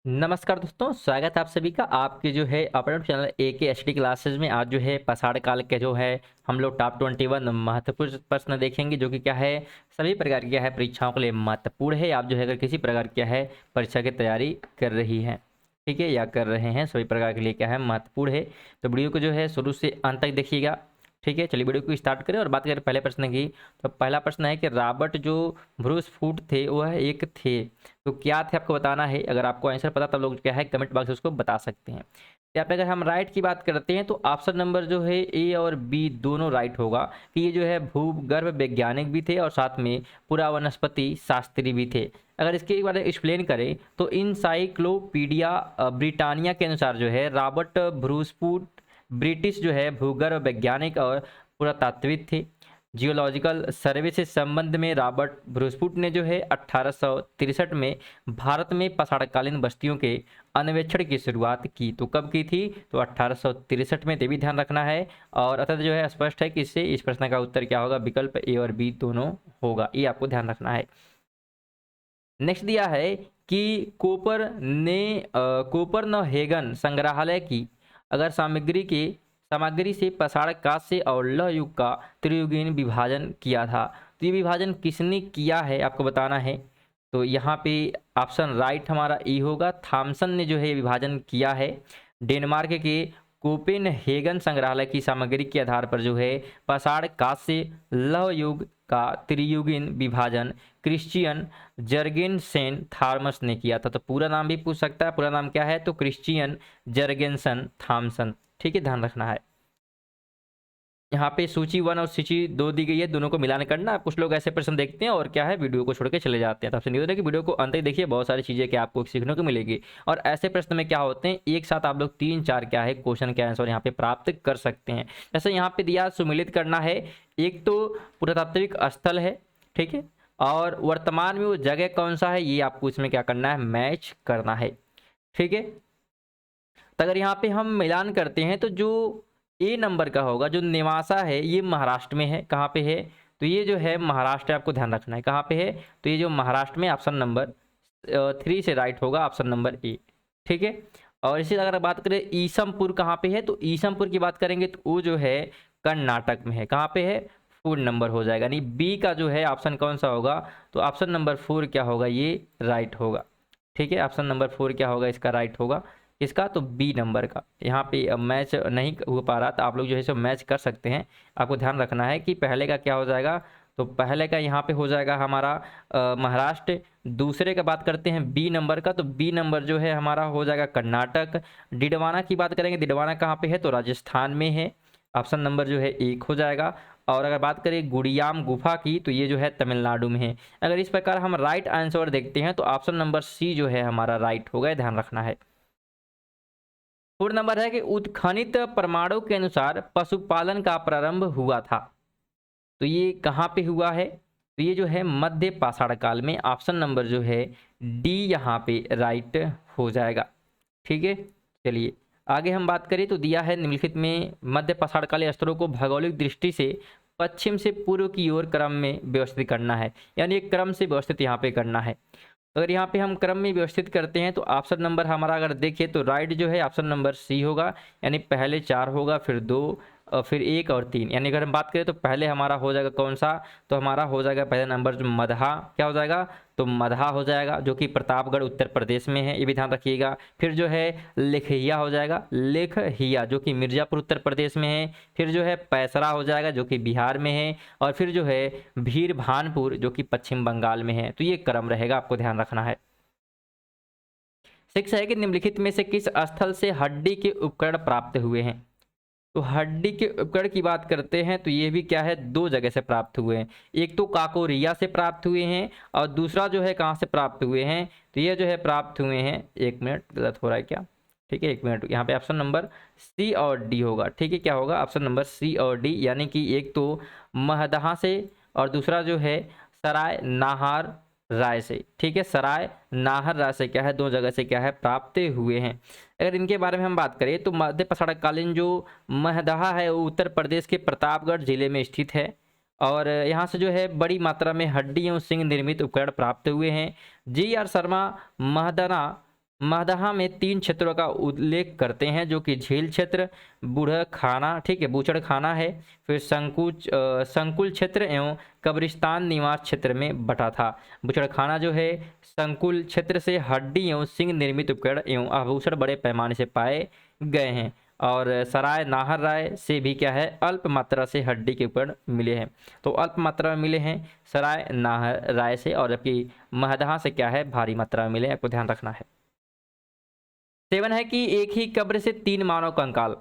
नमस्कार दोस्तों, स्वागत है आप सभी का आपके जो है अपने चैनल AKHD क्लासेस में। आज जो है पसाड़ काल के जो है हम लोग टॉप 21 महत्वपूर्ण प्रश्न देखेंगे, जो कि क्या है सभी प्रकार की क्या है परीक्षाओं के लिए महत्वपूर्ण है। आप जो है अगर किसी प्रकार की क्या है परीक्षा की तैयारी कर रही हैं, ठीक है, या कर रहे हैं, सभी प्रकार के लिए क्या है महत्वपूर्ण है। तो वीडियो को जो है शुरू से अंत तक देखिएगा, ठीक है। चलिए वीडियो को स्टार्ट करें और बात करें पहले प्रश्न की। तो पहला प्रश्न है कि रॉबर्ट जो ब्रूस फूट थे वह एक थे, तो क्या थे आपको बताना है। अगर आपको आंसर पता तब लोग क्या है कमेंट बॉक्स में उसको बता सकते हैं। यहाँ पे अगर हम राइट की बात करते हैं तो ऑप्शन नंबर जो है ए और बी दोनों राइट होगा कि ये जो है भूगर्भ वैज्ञानिक भी थे और साथ में पुरावनस्पति शास्त्री भी थे। अगर इसके बारे में एक्सप्लेन करें तो इंसाइक्लोपीडिया ब्रिटानिया के अनुसार जो है रॉबर्ट ब्रूसफूट ब्रिटिश जो है भूगर्भ वैज्ञानिक और पुरातात्विक थे। जियोलॉजिकल सर्वे से संबंध में रॉबर्ट ब्रूसफूट ने जो है 1863 में भारत में पसाड़कालीन बस्तियों के अन्वेषण की शुरुआत की। तो कब की थी? तो 1863 में। ये भी ध्यान रखना है। और अतः जो है स्पष्ट है कि इससे इस प्रश्न का उत्तर क्या होगा, विकल्प ए और बी दोनों होगा। ये आपको ध्यान रखना है। नेक्स्ट दिया है कि कोपरनहेगन संग्रहालय की अगर सामग्री से पसाड़ काल से और लौह युग का त्रियुगीन विभाजन किया था, तो ये विभाजन किसने किया है आपको बताना है। तो यहाँ पे ऑप्शन राइट हमारा ई होगा, थॉमसन ने जो है विभाजन किया है। डेनमार्क के कोपेनहेगन संग्रहालय की सामग्री के आधार पर जो है पसाड़ काल से लौह युग का त्रियुगीन विभाजन क्रिश्चियन जर्गेनसेन थॉमस ने किया था। तो पूरा नाम भी पूछ सकता है, पूरा नाम क्या है? तो क्रिश्चियन जर्गेनसन थॉमसन, ठीक है, ध्यान रखना है। यहाँ पे सूची 1 और सूची 2 दी गई है, दोनों को मिलान करना। कुछ लोग ऐसे प्रश्न देखते हैं और क्या है वीडियो को छोड़ के चले जाते हैं। तो आपसे निवेदन है कि वीडियो को अंत तक देखिए, बहुत सारी चीज़ें क्या आपको सीखने को मिलेगी। और ऐसे प्रश्न में क्या होते हैं, एक साथ आप लोग 3-4 क्या है क्वेश्चन के आंसर यहाँ पे प्राप्त कर सकते हैं। जैसे यहाँ पे दिया सुमिलित करना है, एक तो पुरातात्विक स्थल है, ठीक है, और वर्तमान में वो जगह कौन सा है ये आपको इसमें क्या करना है, मैच करना है, ठीक है। तो अगर यहाँ पे हम मिलान करते हैं तो जो ए नंबर का होगा, जो नेवासा है, ये महाराष्ट्र में है। कहाँ पे है? तो ये जो है महाराष्ट्र, आपको ध्यान रखना है कहाँ पे है। तो ये जो महाराष्ट्र में ऑप्शन नंबर 3 से राइट होगा, ऑप्शन नंबर ए, ठीक है। और इसी अगर बात करें ईसमपुर कहाँ पे है, तो ईसमपुर की बात करेंगे तो वो जो है कर्नाटक में है। कहाँ पे है? 4 नंबर हो जाएगा, यानी बी का जो है ऑप्शन कौन सा होगा, तो ऑप्शन नंबर 4 क्या होगा, ये राइट होगा, ठीक है। ऑप्शन नंबर 4 क्या होगा, इसका राइट होगा। इसका तो बी नंबर का। यहाँ पे अब मैच नहीं हो पा रहा, तो आप लोग जो है सो मैच कर सकते हैं। आपको ध्यान रखना है कि पहले का क्या हो जाएगा, तो पहले का यहाँ पे हो जाएगा हमारा महाराष्ट्र। दूसरे का बात करते हैं बी नंबर का, तो बी नंबर जो है हमारा हो जाएगा कर्नाटक। डिडवाना की बात करेंगे, डिडवाना कहाँ पे है, तो राजस्थान में है। ऑप्शन नंबर जो है 1 हो जाएगा। और अगर बात करें गुड़ियाम गुफा की, तो ये जो है तमिलनाडु में है। अगर इस प्रकार हम राइट आंसर देखते हैं तो ऑप्शन नंबर सी जो है हमारा राइट होगा, ध्यान रखना है। 4 नंबर है कि उत्खनित प्रमाणों के अनुसार पशुपालन का प्रारंभ हुआ था, तो ये कहाँ पे हुआ है, तो ये जो है मध्य पाषाण काल में। ऑप्शन नंबर जो है डी यहाँ पे राइट हो जाएगा, ठीक है। चलिए आगे हम बात करें तो दिया है निम्नलिखित में मध्य पाषाणकालीन स्तरों को भौगोलिक दृष्टि से पश्चिम से पूर्व की ओर क्रम में व्यवस्थित करना है, यानी एक क्रम से व्यवस्थित यहाँ पे करना है। तो अगर यहाँ पे हम क्रम में व्यवस्थित करते हैं तो ऑप्शन नंबर हमारा अगर देखिए तो राइट जो है ऑप्शन नंबर सी होगा, यानी पहले 4 होगा, फिर 2, फिर 1 और 3। यानी अगर हम बात करें तो पहले हमारा हो जाएगा कौन सा, तो हमारा हो जाएगा पहला नंबर जो मदहा, क्या हो जाएगा, तो मदहा हो जाएगा, जो कि प्रतापगढ़ उत्तर प्रदेश में है, ये भी ध्यान रखिएगा। फिर जो है लेखहिया हो जाएगा, लेखहिया जो कि मिर्ज़ापुर उत्तर प्रदेश में है। फिर जो है पैसरा हो जाएगा जो कि बिहार में है। और फिर जो है भीर भानपुर जो कि पश्चिम बंगाल में है। तो ये क्रम रहेगा, आपको ध्यान रखना है। 6 है कि निम्नलिखित में से किस स्थल से हड्डी के उपकरण प्राप्त हुए हैं। तो हड्डी के उपकरण की बात करते हैं तो ये भी क्या है, 2 जगह से प्राप्त हुए हैं। एक तो काकोरिया से प्राप्त हुए हैं और दूसरा जो है कहाँ से प्राप्त हुए हैं, तो ये जो है प्राप्त हुए हैं, 1 मिनट गलत हो रहा है क्या, ठीक है 1 मिनट, यहाँ पे ऑप्शन नंबर सी और डी होगा, ठीक है। क्या होगा, ऑप्शन नंबर सी और डी, यानी कि एक तो महदहा से और दूसरा जो है सराय नाहर राय से, ठीक है। सराय नाहर राय से क्या है, 2 जगह से क्या है प्राप्त हुए हैं। अगर इनके बारे में हम बात करें तो मध्य पाषाणकालीन जो महदहा है वो उत्तर प्रदेश के प्रतापगढ़ जिले में स्थित है। और यहाँ से जो है बड़ी मात्रा में हड्डी एवं सिंह निर्मित उपकरण प्राप्त हुए हैं। जी आर शर्मा महदना महदहा में 3 क्षेत्रों का उल्लेख करते हैं जो कि झील क्षेत्र, बूढ़खाना, ठीक है, बूचड़खाना है, फिर संकुल क्षेत्र एवं कब्रिस्तान निवास क्षेत्र में बटा था। बूचड़खाना जो है संकुल क्षेत्र से हड्डी एवं सिंह निर्मित उपकरण एवं आभूषण बड़े पैमाने से पाए गए हैं, और सराय नाहर राय से भी क्या है, अल्प मात्रा से हड्डी के उपकरण मिले हैं। तो अल्प मात्रा में मिले हैं सराय नाहर राय से, और जबकि महदहा से क्या है, भारी मात्रा में मिले, आपको ध्यान रखना है। 7 है कि एक ही कब्र से 3 मानव कंकाल,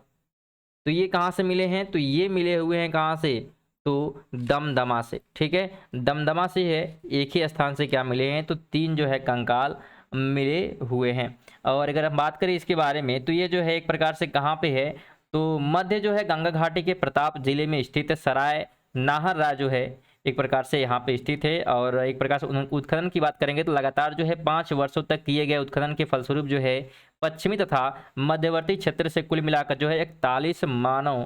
तो ये कहाँ से मिले हैं, तो ये मिले हुए हैं कहाँ से, तो दमदमा से, ठीक है, दमदमा से है, एक ही स्थान से क्या मिले हैं, तो 3 जो है कंकाल मिले हुए हैं। और अगर हम बात करें इसके बारे में, तो ये जो है एक प्रकार से कहाँ पे है, तो मध्य जो है गंगा घाटी के प्रताप जिले में स्थित सराय नाहररा जो है एक प्रकार से यहाँ पे स्थित है। और एक प्रकार से उत्खनन की बात करेंगे तो लगातार जो है 5 वर्षों तक किए गए उत्खनन के फलस्वरूप जो है पश्चिमी तथा मध्यवर्ती क्षेत्र से कुल मिलाकर जो है 41 मानव,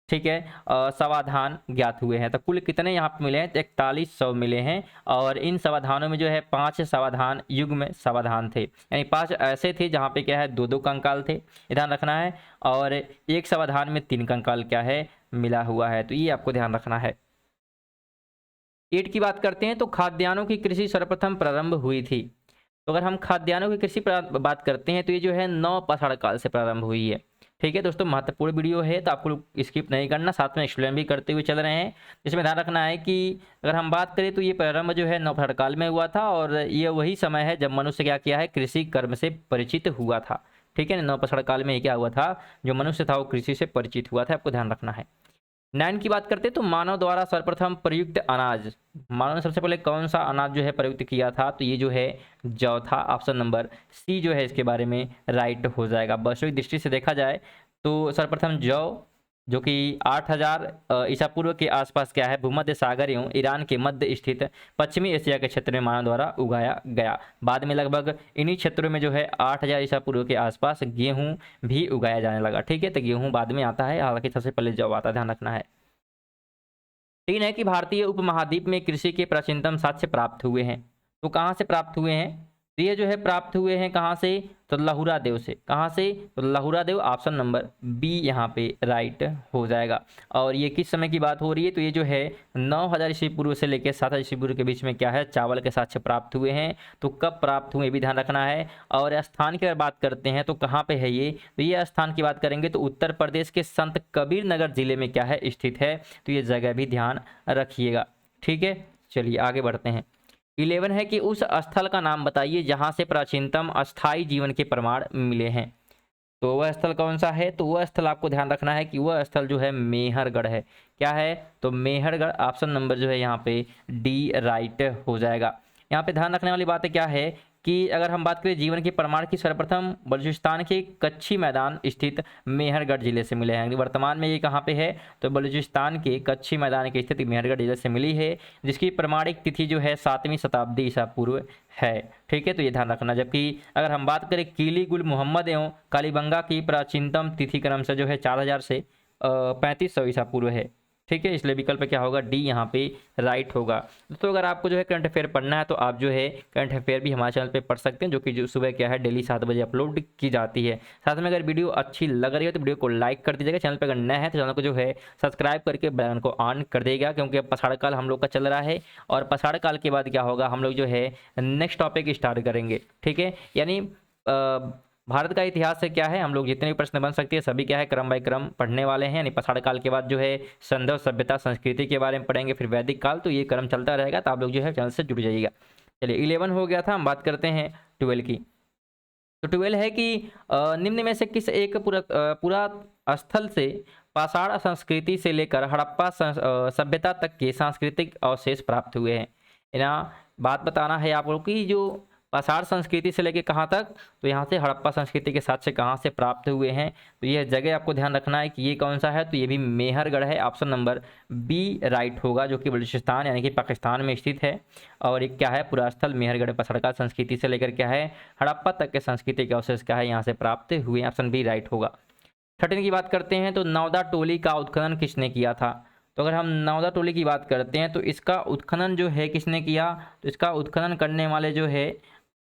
ठीक है, समाधान ज्ञात हुए हैं। तो कुल कितने यहाँ पे मिले हैं, 4100 मिले हैं। और इन समाधानों में जो है 5 समाधान युग्म समाधान थे, यानी 5 ऐसे थे जहाँ पे क्या है 2-2 कंकाल थे, ध्यान रखना है, और एक समाधान में 3 कंकाल क्या है मिला हुआ है, तो ये आपको ध्यान रखना है। 8 की बात करते हैं तो खाद्यान्नों की कृषि सर्वप्रथम प्रारंभ हुई थी। तो अगर हम खाद्यान्नों की कृषि बात करते हैं तो ये जो है 9 पाषाण काल से प्रारंभ हुई है। ठीक है दोस्तों, महत्वपूर्ण वीडियो है तो आपको स्किप नहीं करना, साथ में एक्सप्लेन भी करते हुए चल रहे हैं। इसमें ध्यान रखना है कि अगर हम बात करें तो ये प्रारंभ जो है 9 पाषाण काल में हुआ था, और ये वही समय है जब मनुष्य क्या किया है, कृषि कर्म से परिचित हुआ था। ठीक है, 9 पाषाण काल में ये क्या हुआ था, जो मनुष्य था वो कृषि से परिचित हुआ था, आपको ध्यान रखना है। 9 की बात करते हैं तो मानव द्वारा सर्वप्रथम प्रयुक्त अनाज, मानव ने सबसे पहले कौन सा अनाज जो है प्रयुक्त किया था, तो ये जो है जौ था। ऑप्शन नंबर सी जो है इसके बारे में राइट हो जाएगा। वैश्विक दृष्टि से देखा जाए तो सर्वप्रथम जौ, जो कि 8000 ईसा पूर्व के आसपास क्या है, भूमध्य सागर एवं ईरान के मध्य स्थित पश्चिमी एशिया के क्षेत्र में मानव द्वारा उगाया गया। बाद में लगभग इन्हीं क्षेत्रों में जो है 8000 ईसा पूर्व के आसपास गेहूं भी उगाया जाने लगा। ठीक है, तो गेहूं बाद में आता है, हालांकि सबसे पहले जौ आता है, ध्यान रखना है। 3 है कि भारतीय उपमहाद्वीप में कृषि के प्राचीनतम साक्ष्य प्राप्त हुए हैं। तो कहाँ से प्राप्त हुए हैं, तो ये जो है प्राप्त हुए हैं कहाँ से, तो लहुरा देव से। कहाँ से, तो लहुरा देव, ऑप्शन नंबर बी यहाँ पे राइट हो जाएगा। और ये किस समय की बात हो रही है, तो ये जो है 9000 ईस्वी पूर्व से लेकर 7000 ईस्वी पूर्व के बीच में क्या है, चावल के साक्ष्य प्राप्त हुए हैं। तो कब प्राप्त हुए ये भी ध्यान रखना है। और स्थान की अगर बात करते हैं तो कहाँ पे है ये, तो ये स्थान की बात करेंगे तो उत्तर प्रदेश के संत कबीर नगर जिले में क्या है स्थित है, तो ये जगह भी ध्यान रखिएगा। ठीक है, चलिए आगे बढ़ते हैं। 11 है कि उस स्थल का नाम बताइए जहां से प्राचीनतम अस्थाई जीवन के प्रमाण मिले हैं। तो वह स्थल कौन सा है, तो वह स्थल आपको ध्यान रखना है कि वह स्थल जो है मेहरगढ़ है। क्या है, तो मेहरगढ़, ऑप्शन नंबर जो है यहाँ पे डी राइट हो जाएगा। यहाँ पे ध्यान रखने वाली बात क्या है कि अगर हम बात करें जीवन के प्रमाण की, सर्वप्रथम बलूचिस्तान के कच्छी मैदान स्थित मेहरगढ़ जिले से मिले हैं। वर्तमान में ये कहाँ पे है, तो बलूचिस्तान के कच्छी मैदान के स्थित मेहरगढ़ जिले से मिली है, जिसकी प्रमाणिक तिथि जो है 7वीं शताब्दी ईसा पूर्व है। ठीक है, तो ये ध्यान रखना। जबकि अगर हम बात करें कीली गुल मोहम्मद एवं कालीबंगा की प्राचीनतम तिथि क्रम से जो है 4000 से 3500 ईसा पूर्व है। ठीक है, इसलिए विकल्प क्या होगा, डी यहाँ पे राइट होगा। तो अगर आपको जो है करंट अफेयर पढ़ना है तो आप जो है करंट अफेयर भी हमारे चैनल पे पढ़ सकते हैं, जो कि जो सुबह क्या है डेली 7 बजे अपलोड की जाती है। साथ में अगर वीडियो अच्छी लग रही है तो वीडियो को लाइक कर दीजिएगा। चैनल पर अगर नया है तो चैनल को जो है सब्सक्राइब करके बेल आइकन को ऑन कर देगा, क्योंकि अब पछाड़ काल हम लोग का चल रहा है, और पछाड़ काल के बाद क्या होगा, हम लोग जो है नेक्स्ट टॉपिक स्टार्ट करेंगे। ठीक है, यानी भारत का इतिहास से क्या है, हम लोग जितने भी प्रश्न बन सकते हैं सभी क्या है क्रम बाय क्रम पढ़ने वाले हैं। यानी पछाड़ काल के बाद जो है संदेह सभ्यता संस्कृति के बारे में पढ़ेंगे, फिर वैदिक काल, तो ये क्रम चलता रहेगा। तो आप लोग जो है चैनल से जुड़ जाइएगा। चलिए 11 हो गया था, हम बात करते हैं 12 की। तो 12 है कि निम्न में से किस एक पूरा स्थल से पाषाण संस्कृति से लेकर हड़प्पा सभ्यता तक के सांस्कृतिक अवशेष प्राप्त हुए हैं। यहाँ बात बताना है आप लोग की, जो पाषाण संस्कृति से लेकर कहाँ तक, तो यहाँ से हड़प्पा संस्कृति के साथ से कहाँ से प्राप्त हुए हैं, तो यह जगह आपको ध्यान रखना है कि ये कौन सा है, तो ये भी मेहरगढ़ है। ऑप्शन नंबर बी राइट होगा, जो कि बलूचिस्तान यानी कि पाकिस्तान में स्थित है। और एक क्या है, पूरा स्थल मेहरगढ़ पछड़का संस्कृति से लेकर क्या है हड़प्पा तक के संस्कृति के अवशेष क्या है यहाँ से प्राप्त हुए। ऑप्शन बी राइट होगा। 13 की बात करते हैं तो नवदा टोली का उत्खनन किसने किया था। तो अगर हम नवदा टोली की बात करते हैं तो इसका उत्खनन जो है किसने किया, तो इसका उत्खनन करने वाले जो है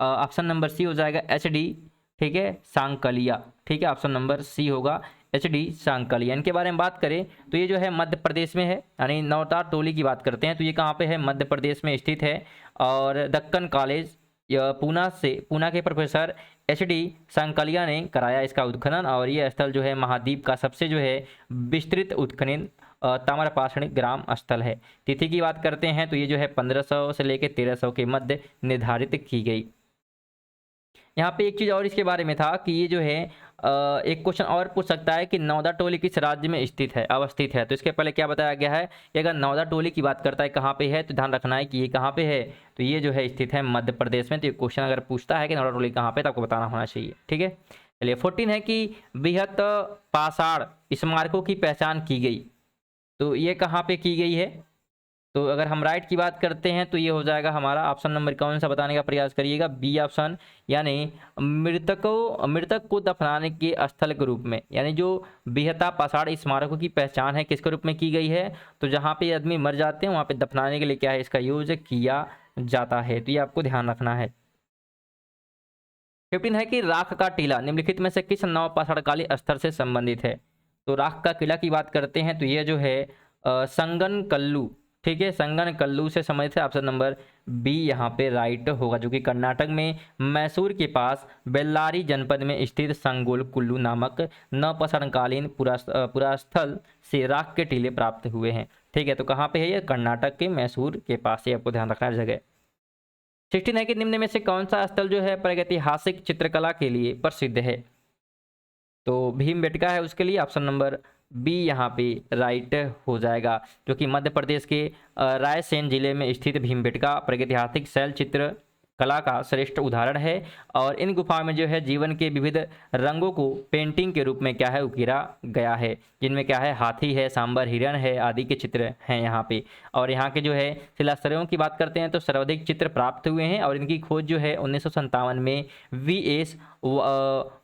ऑप्शन नंबर सी हो जाएगा, एच डी ठीक है, सांकलिया, ठीक है, ऑप्शन नंबर सी होगा HD सांकलिया। इनके बारे में बात करें तो ये जो है मध्य प्रदेश में है, यानी नौतार टोली की बात करते हैं तो ये कहाँ पे है, मध्य प्रदेश में स्थित है। और दक्कन कॉलेज पूना के प्रोफेसर HD सांकलिया ने कराया इसका उत्खनन, और ये स्थल जो है महाद्वीप का सबसे जो है विस्तृत उत्खनन ताम्रपाषाणी ग्राम स्थल है। तिथि की बात करते हैं तो ये जो है 1500 से लेकर 1300 के मध्य निर्धारित की गई। यहाँ पे एक चीज़ और इसके बारे में था कि ये जो है एक क्वेश्चन और पूछ सकता है कि नौदा टोली किस राज्य में स्थित है, अवस्थित है। तो इसके पहले क्या बताया गया है कि अगर नौदा टोली की बात करता है कहाँ पे है, तो ध्यान रखना है कि ये कहाँ पे है, तो ये जो है स्थित है मध्य प्रदेश में। तो ये क्वेश्चन अगर पूछता है कि नौदा टोली कहाँ पे, तो आपको बताना होना चाहिए, ठीक है। चलिए 14 है कि बृहत पाषाण स्मारकों की पहचान की गई, तो ये कहाँ पे की गई है। तो अगर हम राइट की बात करते हैं तो ये हो जाएगा हमारा ऑप्शन नंबर कौन सा बताने का प्रयास करिएगा, बी ऑप्शन, यानी मृतक को दफनाने के स्थल के रूप में, यानी जो बृहता पाषाण स्मारकों की पहचान है किसके रूप में की गई है, तो जहाँ पे आदमी मर जाते हैं वहाँ पे दफनाने के लिए क्या है, इसका यूज किया जाता है। तो ये आपको ध्यान रखना है। 15 है कि राख का टीला निम्नलिखित में से किस नव पाषाणकालीन स्तर से संबंधित है। तो राख का किला की बात करते हैं तो ये जो है संगन कल्लू, ठीक है, संगन कल्लू से संबंधित है। ऑप्शन नंबर बी यहाँ पे राइट होगा, जो कि कर्नाटक में मैसूर के पास बेल्लारी जनपद में स्थित संगोल कुल्लू नामक नवपाषाणकालीन पुरास्थल से राख के टीले प्राप्त हुए हैं। ठीक है, तो कहाँ पे है ये, कर्नाटक के मैसूर के पास, ये आपको ध्यान रखना है जगह। 16 है कि निम्न में से कौन सा स्थल जो है प्रागैतिहासिक चित्रकला के लिए प्रसिद्ध है। तो भीमबेटका है उसके लिए, ऑप्शन नंबर बी यहाँ पे राइट हो जाएगा, जो कि मध्य प्रदेश के रायसेन जिले में स्थित भीमबेटका प्रागैतिहासिक शैल चित्र कला का श्रेष्ठ उदाहरण है। और इन गुफाओं में जो है जीवन के विविध रंगों को पेंटिंग के रूप में क्या है उकेरा गया है, जिनमें क्या है हाथी है, सांबर हिरण है आदि के चित्र हैं यहाँ पे। और यहाँ के जो है शिलास्तरों की बात करते हैं तो सर्वाधिक चित्र प्राप्त हुए हैं, और इनकी खोज जो है 1957 में VS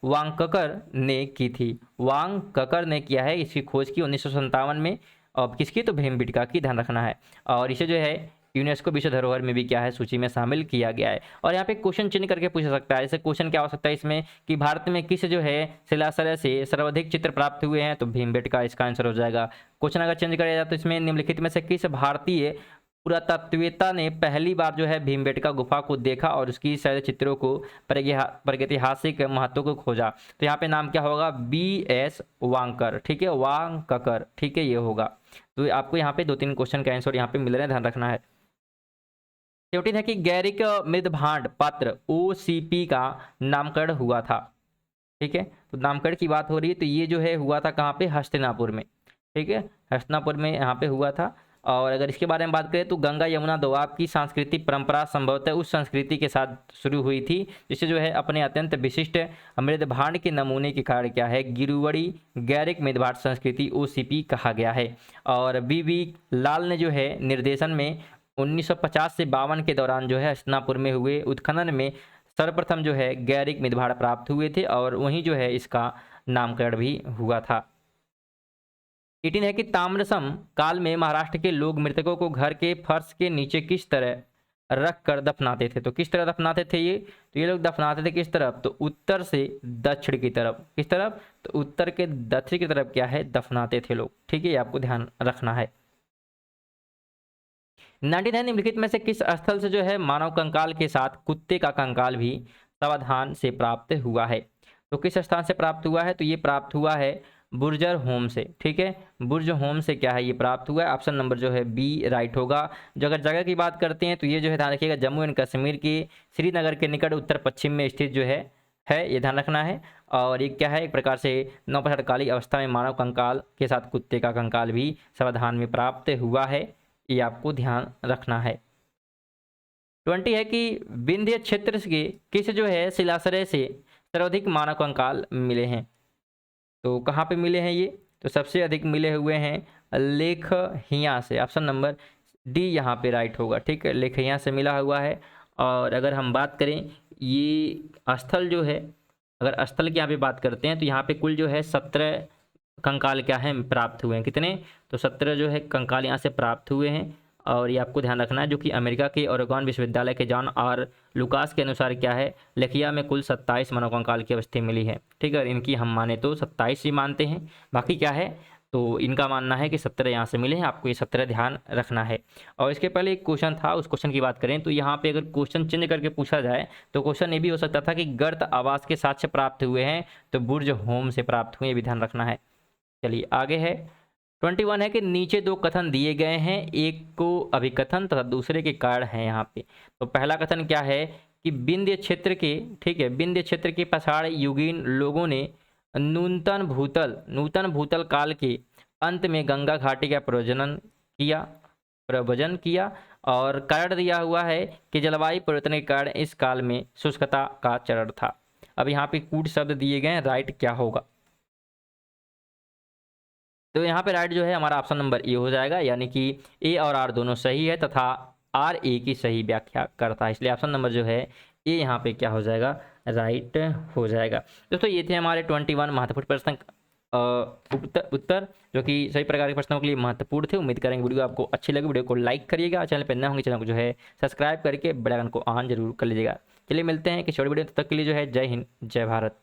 वांककर ने की थी। वांककर ने किया है इसकी खोज की 1957 में, और किसकी, तो भीमबेटका की, ध्यान रखना है। और इसे जो है यूनेस्को विश्व धरोहर में भी क्या है सूची में शामिल किया गया है। और यहाँ पे क्वेश्चन चिन्ह करके पूछ सकता है, जैसे क्वेश्चन क्या हो सकता है इसमें कि भारत में किस जो है शिलाश्रय से सर्वाधिक चित्र प्राप्त हुए हैं, तो भीमबेटका इसका आंसर हो जाएगा। क्वेश्चन अगर चेंज किया जाए तो इसमें निम्नलिखित में से किस भारतीय पुरातत्ववेत्ता ने पहली बार जो है भीमबेटका गुफा को देखा और उसकी शैल चित्रों को प्रागैतिहासिक महत्व को खोजा। तो यहाँ पे नाम क्या होगा, BS वांकर, ठीक है, वांककर, ठीक है, ये होगा। तो आपको यहाँ पे 2-3 क्वेश्चन का आंसर यहाँ पे मिल रहे हैं, ध्यान रखना है। 17 है कि गैरिक मृदभांड पात्र OCP का नामकरण हुआ था। ठीक है, तो नामकरण की बात हो रही है तो ये जो है हुआ था कहाँ पे, हस्तिनापुर में, ठीक है, हस्तिनापुर में यहाँ पे हुआ था। और अगर इसके बारे में बात करें तो गंगा यमुना दोआब की सांस्कृतिक परंपरा संभवतः उस संस्कृति के साथ शुरू हुई थी, जिससे जो है अपने अत्यंत विशिष्ट मृदभांड के नमूने के कारण क्या है गिरुवड़ी गैरिक मृदभांड संस्कृति OCP कहा गया है। और BV लाल ने जो है निर्देशन में 1950 से 52 के दौरान जो है हस्तिनापुर में हुए उत्खनन में सर्वप्रथम जो है गैरिक मृदभांड प्राप्त हुए थे, और वहीं जो है इसका नामकरण भी हुआ था। 18 है कि ताम्रसम काल में महाराष्ट्र के लोग मृतकों को घर के फर्श के नीचे किस तरह रख कर दफनाते थे। तो किस तरह दफनाते थे ये, तो ये लोग दफनाते थे किस तरफ, तो उत्तर से दक्षिण की तरफ। किस तरफ, तो उत्तर के दक्षिण की तरफ क्या है दफनाते थे लोग, ठीक है, ये आपको ध्यान रखना है। 19 है निम्नलिखित में से किस स्थल से जो है मानव कंकाल के साथ कुत्ते का कंकाल भी सावधान से प्राप्त हुआ है। तो किस स्थान से प्राप्त हुआ है, तो ये प्राप्त हुआ है बुर्जर होम से, ठीक है, बुर्ज होम से क्या है ये प्राप्त हुआ है। ऑप्शन नंबर जो है बी राइट होगा। जो अगर जगह की बात करते हैं तो ये जो है ध्यान रखिएगा जम्मू एंड कश्मीर की श्रीनगर के निकट उत्तर पश्चिम में स्थित जो है ये ध्यान रखना है। और ये क्या है, एक प्रकार से नवपाषाणकालीन अवस्था में मानव कंकाल के साथ कुत्ते का कंकाल भी सावधान में प्राप्त हुआ है, ये आपको ध्यान रखना है। 20 है कि विंध्य क्षेत्र के किस जो है शिलाश्रय से सर्वाधिक मानव कंकाल मिले हैं। तो कहाँ पे मिले हैं ये, तो सबसे अधिक मिले हुए हैं लेखहिया से, ऑप्शन नंबर डी यहाँ पे राइट होगा, ठीक है, लेखहिया से मिला हुआ है। और अगर हम बात करें ये स्थल जो है, अगर स्थल की यहाँ पे बात करते हैं तो यहाँ पे कुल जो है 17 कंकाल क्या है प्राप्त हुए हैं, कितने, तो 17 जो है कंकाल यहाँ से प्राप्त हुए हैं। और ये आपको ध्यान रखना है, जो कि अमेरिका के ओरेगॉन विश्वविद्यालय के जॉन आर लुकास के अनुसार क्या है, लेखिया में कुल 27 मानव कंकाल की अवस्थी मिली है। ठीक है, इनकी हम माने तो 27 ही मानते हैं, बाकी क्या है तो इनका मानना है कि 17 यहाँ से मिले हैं। आपको ये 17 ध्यान रखना है। और इसके पहले एक क्वेश्चन था, उस क्वेश्चन की बात करें तो यहाँ पे अगर क्वेश्चन चेंज करके पूछा जाए तो क्वेश्चन ये भी हो सकता था कि गर्त आवास के साक्ष्य प्राप्त हुए हैं तो बुर्ज होम से प्राप्त हुए, ये भी ध्यान रखना है। चलिए आगे है 21 है कि नीचे दो कथन दिए गए हैं, एक को अभिकथन तथा दूसरे के कारण है यहाँ पे। तो पहला कथन क्या है कि विंध्य क्षेत्र के, ठीक है, विंध्य क्षेत्र के पछाड़ युगीन लोगों ने नूतन भूतल काल के अंत में गंगा घाटी का प्रवचन किया और कारण दिया हुआ है कि जलवायु परिवर्तन के कारण इस काल में शुष्कता का चरण था। अब यहाँ पे कूट शब्द दिए गए हैं, राइट क्या होगा? तो यहाँ पे राइट जो है हमारा ऑप्शन नंबर ए हो जाएगा, यानी कि ए और आर दोनों सही है तथा आर ए की सही व्याख्या करता है, इसलिए ऑप्शन नंबर जो है ए यहाँ पे क्या हो जाएगा, राइट हो जाएगा। दोस्तों ये थे हमारे 21 महत्वपूर्ण प्रश्न उत्तर जो कि सभी प्रकार के प्रश्नों के लिए महत्वपूर्ण थे। उम्मीद करेंगे वीडियो आपको अच्छी लगी, वीडियो को लाइक करिएगा, चैनल पर नए होंगे चैनल को जो है सब्सक्राइब करके बेल आइकन को ऑन जरूर कर लीजिएगा। चलिए मिलते हैं कि छोटी वीडियो, तब तक के लिए जो है जय हिंद जय भारत।